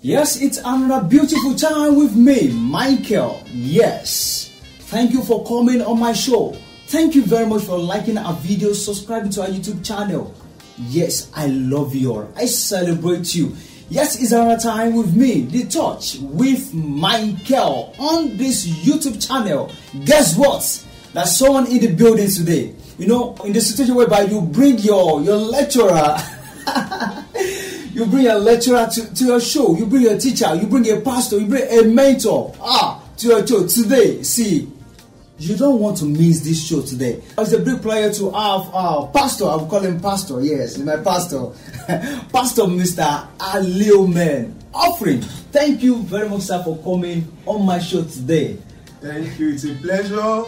Yes, it's another beautiful time with me, Michael. Yes, thank you for coming on my show. Thank you very much for liking our videos, subscribing to our YouTube channel. Yes, I love you all. I celebrate you. Yes, it's another time with me, The Touch with Michael on this YouTube channel. Guess what? There's someone in the building today. You know, in the situation whereby you bring your lecturer. You bring a lecturer to your show, you bring a teacher, you bring a pastor, you bring a mentor to your show today. See, you don't want to miss this show today. It's a big pleasure to have our pastor. I will call him pastor. Yes, my pastor. Pastor Mr. Alioman Offering. Thank you very much, sir, for coming on my show today. Thank you. It's a pleasure.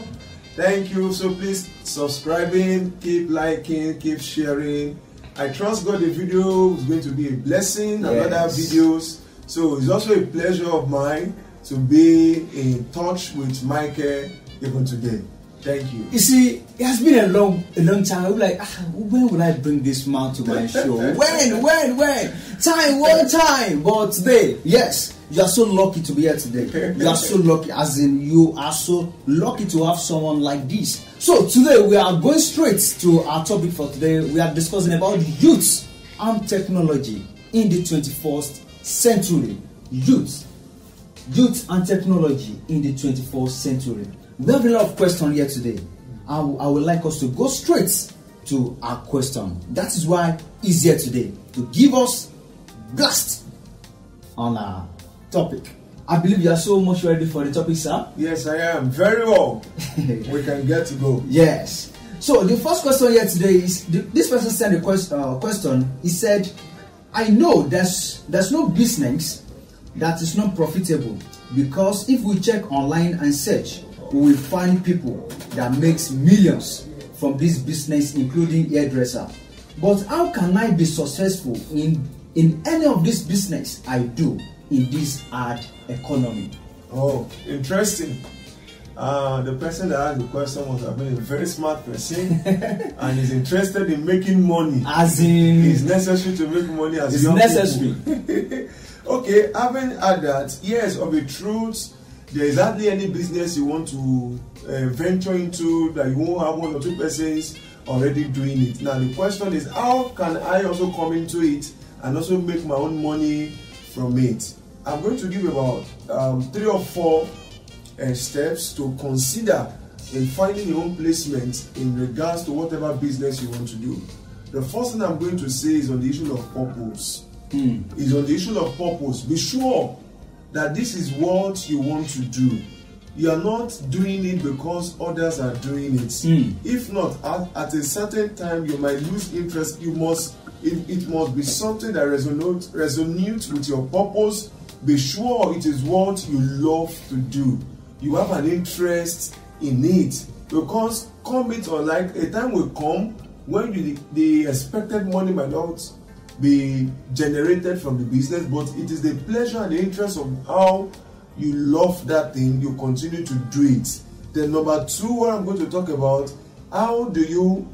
Thank you. So please subscribing, keep liking, keep sharing. I trust God the video is going to be a blessing and other videos. So it's also a pleasure of mine to be in touch with Michael even today. Thank you. You see, it has been a long time. I'm like, when will I bring this man to my show? When? One time. But today, yes, you are so lucky to be here today. You are so lucky, as in you are so lucky to have someone like this. So today we are going straight to our topic for today. We are discussing about youth and technology in the 21st century. Youth and technology in the 21st century. We have a lot of questions here today. I would like us to go straight to our question. That is why he's here today, to give us blast on our topic. I believe you are so much ready for the topic, sir. Yes, I am. Very well. We can get to go. Yes. So the first question here today is, this person sent a question. He said, I know there's no business that is not profitable, because if we check online and search, we will find people that makes millions from this business, including hairdresser. But how can I be successful in any of this business I do in this hard economy? Oh, interesting. The person that asked the question must have been a very smart person and is interested in making money. As in, it's necessary to make money as young people. Okay, having had that, yes, of the truth, there is hardly any business you want to venture into that you won't have one or two persons already doing it. Now the question is, how can I also come into it and also make my own money from it? I'm going to give about 3 or 4 steps to consider in finding your own placement in regards to whatever business you want to do. The first thing I'm going to say is on the issue of purpose. Is on the issue of purpose. Be sure that this is what you want to do. You are not doing it because others are doing it. If not, at a certain time you might lose interest. It must be something that resonates with your purpose. Be sure it is what you love to do. You have an interest in it, because come it or like, a time will come when the expected money might not be generated from the business, but it is the pleasure and the interest of how you love that thing, you continue to do it. Then number 2, what I'm going to talk about, how do you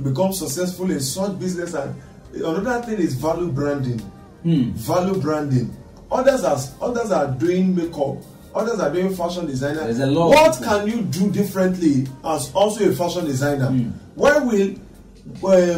become successful in such business? And another thing is value branding. Value branding. Others are doing makeup, others are doing fashion designer. What can you do differently as also a fashion designer? Why will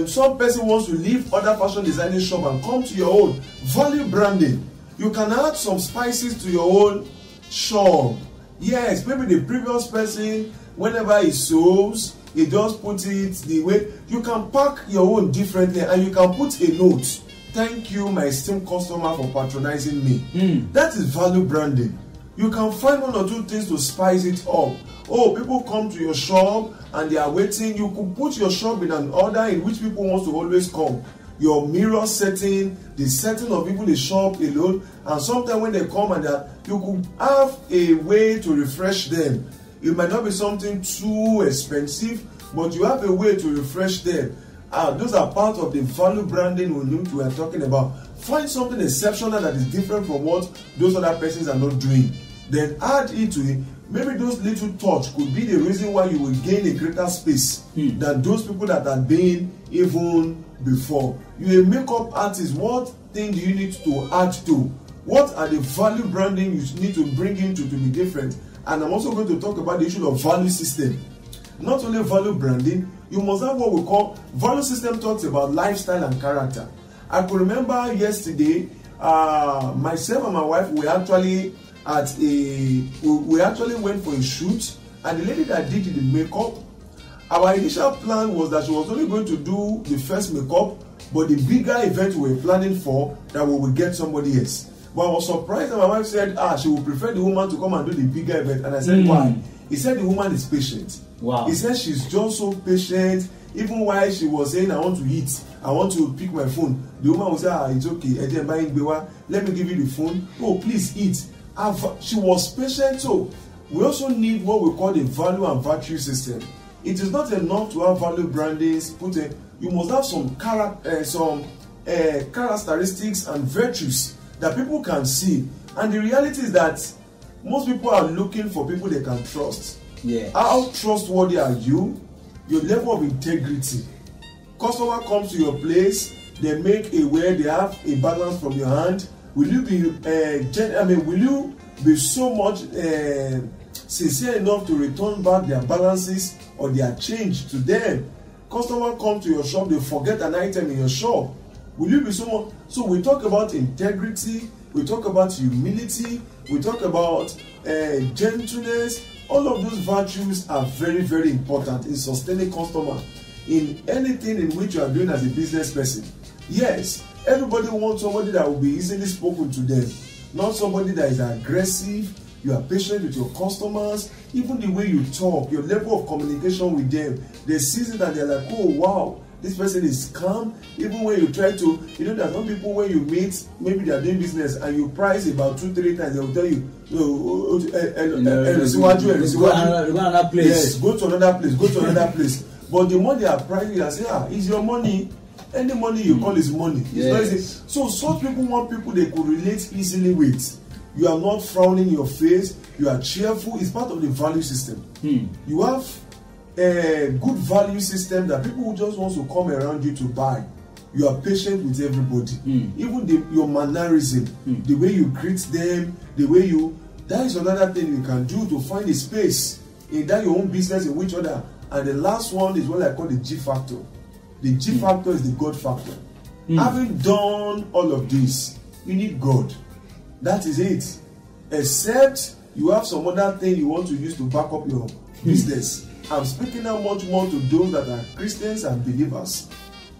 some person wants to leave other fashion designing shop and come to your own? Value branding. You can add some spices to your own shop. Yes, maybe the previous person, whenever he sews, he just puts it the way. You can pack your own differently, and you can put a note. Thank you, my esteemed customer, for patronizing me. That is value branding. You can find 1 or 2 things to spice it up. Oh, people come to your shop and they are waiting. You could put your shop in an order in which people want to always come. Your mirror setting, the setting of people in the shop alone, and sometimes when they come and you could have a way to refresh them. It might not be something too expensive, but you have a way to refresh them. Those are part of the value branding we are talking about. Find something exceptional that is different from what those other persons are not doing. Then add it to it. Maybe those little touch could be the reason why you will gain a greater space than those people that are being even before. You're a makeup artist. What thing do you need to add to What are the value branding you need to bring into to be different? And I'm also going to talk about the issue of value system. Not only value branding, you must have what we call value system. Talks about lifestyle and character. I could remember yesterday, myself and my wife, we actually went for a shoot, and the lady that did the makeup, our initial plan was that she was only going to do the first makeup, but the bigger event we were planning for, that we would get somebody else. But I was surprised that my wife said, she would prefer the woman to come and do the bigger event. And I said, why? He said the woman is patient. Wow. He said she's just so patient. Even while she was saying, I want to eat, I want to pick my phone, the woman would say, it's okay, let me give you the phone. Oh, please eat. She was patient. So we also need what we call the value and virtue system. It is not enough to have value brandings. You must have some characteristics and virtues that people can see. And the reality is that most people are looking for people they can trust. Yes. How trustworthy are you? Your level of integrity. Customer comes to your place, they make a way, they have a balance from your hand. Will you be will you be so much sincere enough to return back their balances or their change to them? Customer come to your shop, they forget an item in your shop. Will you be so much? So we talk about integrity, we talk about humility, we talk about gentleness. All of those virtues are very, very important in sustaining customer in anything in which you are doing as a business person. Yes, everybody wants somebody that will be easily spoken to them, not somebody that is aggressive. You are patient with your customers. Even the way you talk, your level of communication with them, they see it and they're like, oh wow, this person is calm. Even when you try to, there are some people when you meet, maybe they are doing business and you price about 2-3 times, they will tell you, go to another place. Yes, go to another place, go to another place. But the more they are pricing, they say, it's your money. Any money you call is money. It's not easy. So such people want people they could relate easily with. You are not frowning your face. You are cheerful. It's part of the value system. You have a good value system that people who just want to come around you to buy. You are patient with everybody. Even your mannerism, the way you greet them, the way you... That is another thing you can do to find a space in that your own business in which other. And the last one is what I call the G factor. The G factor is the God factor. Having done all of this, you need God. That is it. Except you have some other thing you want to use to back up your business. I'm speaking now much more to those that are Christians and believers.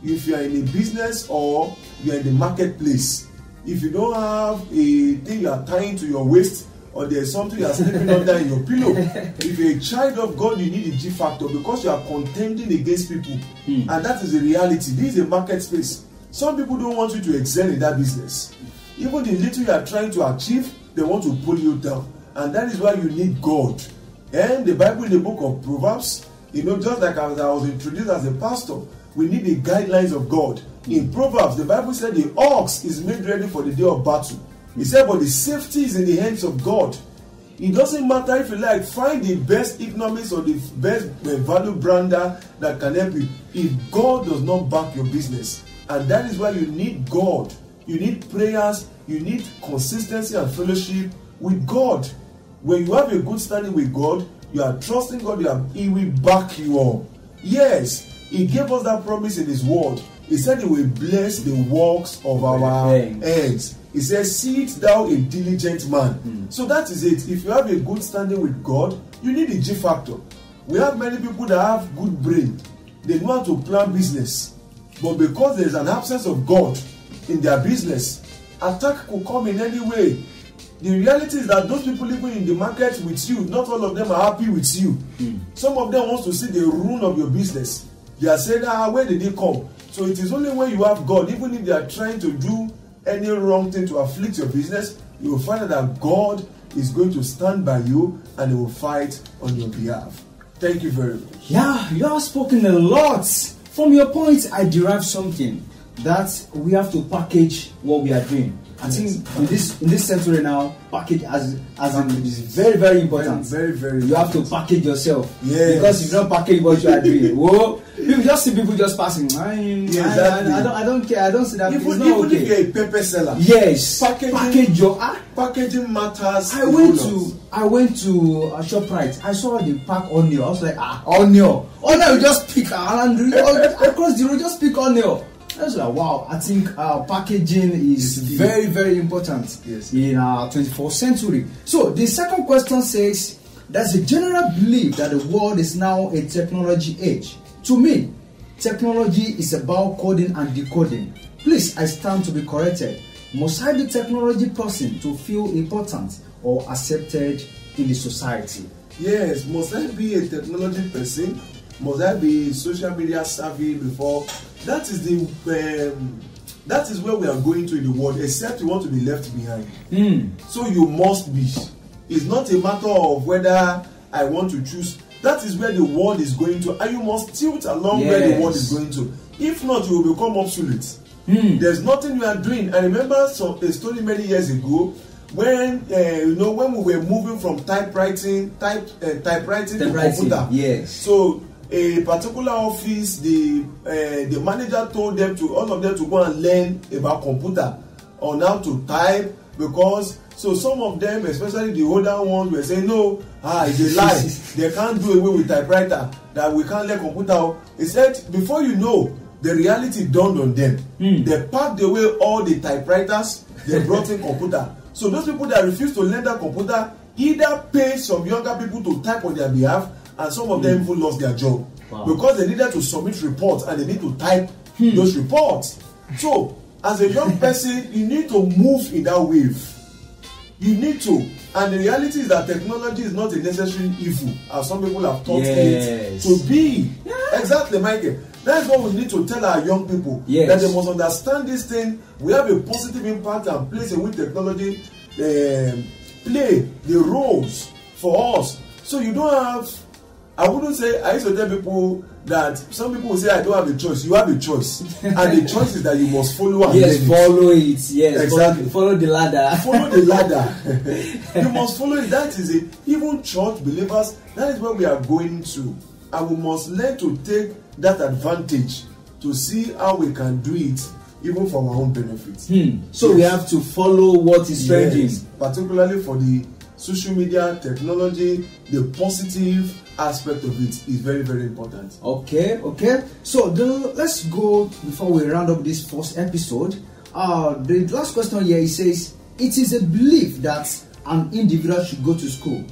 If you are in a business or you are in the marketplace, if you don't have a thing you are tying to your waist, or there's something you are sleeping under in your pillow, if you're a child of God, you need a G factor because you are contending against people. And that is the reality. This is a market space. Some people don't want you to excel in that business. Even the little you are trying to achieve, they want to pull you down. And that is why you need God. And the Bible in the book of Proverbs, just like as I was introduced as a pastor, we need the guidelines of God. In Proverbs, the Bible said the ox is made ready for the day of battle. He said, but the safety is in the hands of God. It doesn't matter if you like, find the best economics or the best value brander that can help you. If God does not back your business, and that is why you need God. You need prayers, you need consistency and fellowship with God. When you have a good standing with God, you are trusting God, He will back you up. Yes, He gave us that promise in His word. He said He will bless the works of our hands. He says, see it thou a diligent man. So that is it. If you have a good standing with God, you need a G factor. We have many people that have good brain. They know how to plan business. But because there is an absence of God in their business, attack could come in any way. The reality is that those people living in the market with you, not all of them are happy with you. Some of them want to see the ruin of your business. They are saying, where did they come? So it is only when you have God, even if they are trying to do any wrong thing to afflict your business, you will find that God is going to stand by you and He will fight on your behalf. Thank you very much. Yeah, you have spoken a lot. From your points, I derive something that we have to package what we are doing. I think in this century now, package as is very, very important. Very, very. You have to package yourself. Yes. Because if you don't package what you are doing, whoa, you just see people just passing. Exactly. I don't care. I don't see that. Even okay. if you're a pepper seller. Yes. Package your packaging matters. I went to ShopRite. I saw the pack onion. I was like, onion. Oh no, you just pick around across the road, just pick onion. I was like, wow, I think packaging is very, very important in our 24th century. So the second question says, there's a general belief that the world is now a technology age. To me, technology is about coding and decoding. Please, I stand to be corrected. Must I be a technology person to feel important or accepted in the society? Yes, must I be a technology person? Must I be social media savvy before? That is that is where we are going to in the world, except you want to be left behind. So you must be. It's not a matter of whether I want to choose. That is where the world is going to, and you must tilt along where the world is going to. If not, you will become obsolete. There's nothing you are doing. I remember a story many years ago when when we were moving from typewriting to computer. Yes. So a particular office, the manager told them all of them to go and learn about computer on how to type, because some of them, especially the older ones, were saying no, it's a lie. They can't do away with typewriter, that we can't learn computer. He said before you know, the reality dawned on them. They packed away all the typewriters, they brought in computer. So those people that refuse to learn that computer either pay some younger people to type on their behalf, and some of them even lost their job because they needed to submit reports and they need to type those reports. So as a young person, you need to move in that wave. You need to. And the reality is that technology is not a necessary evil, as some people have taught it to be. Exactly, Michael. That's what we need to tell our young people, that they must understand this thing. We have a positive impact and place in which technology play the roles for us. So you don't have, I wouldn't say, I used to tell people that some people will say I don't have a choice. You have a choice. And the choice is that you must follow and follow it. Yes, exactly. Follow the ladder. Follow the ladder. You must follow it. That is it. Even church believers, that is where we are going to. And we must learn to take that advantage to see how we can do it, even for our own benefit. So we have to follow what is trending. Particularly for the social media, technology, the positive aspect of it is very, very important. Okay. So let's go, before we round up this first episode. The last question here, it says, it is a belief that an individual should go to school,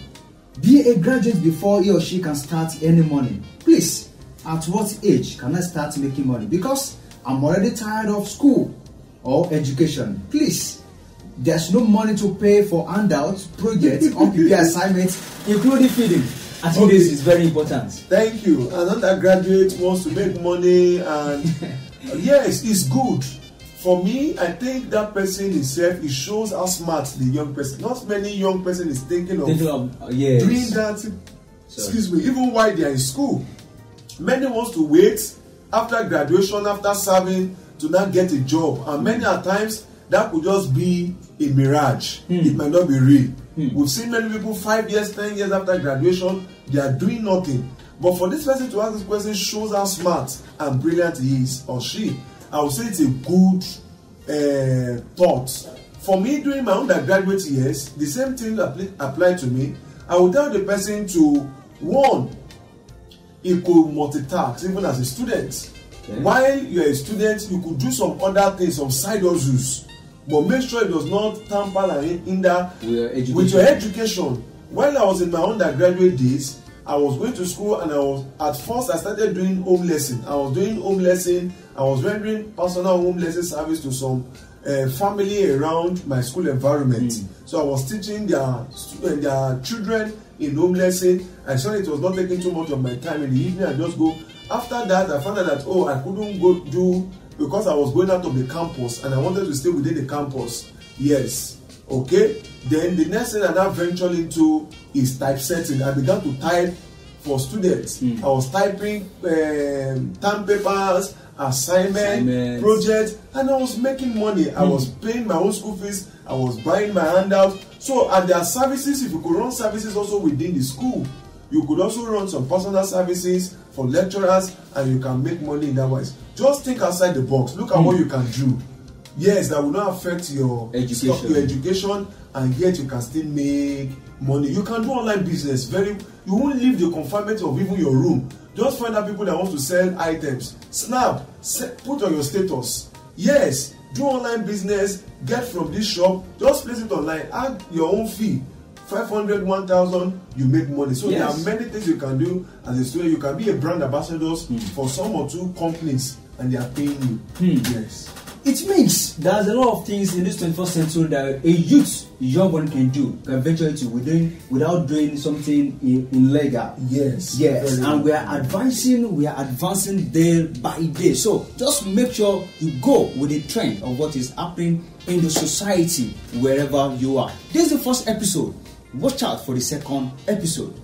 be a graduate before he or she can start earning money. Please, at what age can I start making money? Because I'm already tired of school or education. Please, there's no money to pay for handouts, projects, unprepared assignments, including feeding. I think this is very important. Thank you. An undergraduate wants to make money, and yes, it's good. For me, I think that person itself, it shows how smart the young person. Not many young person is thinking of doing that. Excuse me, even while they are in school. Many wants to wait after graduation, after serving, to not get a job, and many a times that could just be a mirage. It might not be real. We've seen many people 5 years, 10 years after graduation, they are doing nothing. But for this person to ask this question shows how smart and brilliant he is or she. I would say it's a good thought. For me, during my undergraduate years, the same thing applied to me. I would tell the person to, one, he could multitask even as a student. While you're a student, you could do some other things, some side hustles, but make sure it does not tamper and hinder with your education. While I was in my undergraduate days, I was going to school, and at first I started doing home lesson. I was doing home lesson. I was rendering personal home lesson service to some family around my school environment. So I was teaching their children in home lesson. I saw it was not taking too much of my time in the evening. I just go. After that, I found out that I couldn't go do, because I was going out of the campus and I wanted to stay within the campus. Yes. Okay. Then the next thing I now ventured into is typesetting. I began to type for students. I was typing term papers assignment, project, and I was making money. I was paying my own school fees. I was buying my handout. So, and there are services. If you could run services also within the school, you could also run some personal services for lecturers, and you can make money in that way. Just think outside the box. Look at what you can do. Yes, that will not affect your education, and yet you can still make money. You can do online business. You won't leave the confinement of even your room. Just find out people that want to sell items. Snap, put on your status. Yes, do online business. Get from this shop. Just place it online. Add your own fee. 500, 1,000, you make money. So there are many things you can do as a student. You can be a brand ambassador for some or two companies, and they are paying you. Yes. It means there's a lot of things in this 21st century that a youth, young one can do, can venture into without doing something illegal. Yes. And we are advancing day by day. So just make sure you go with the trend of what is happening in the society wherever you are. This is the first episode. Watch out for the second episode.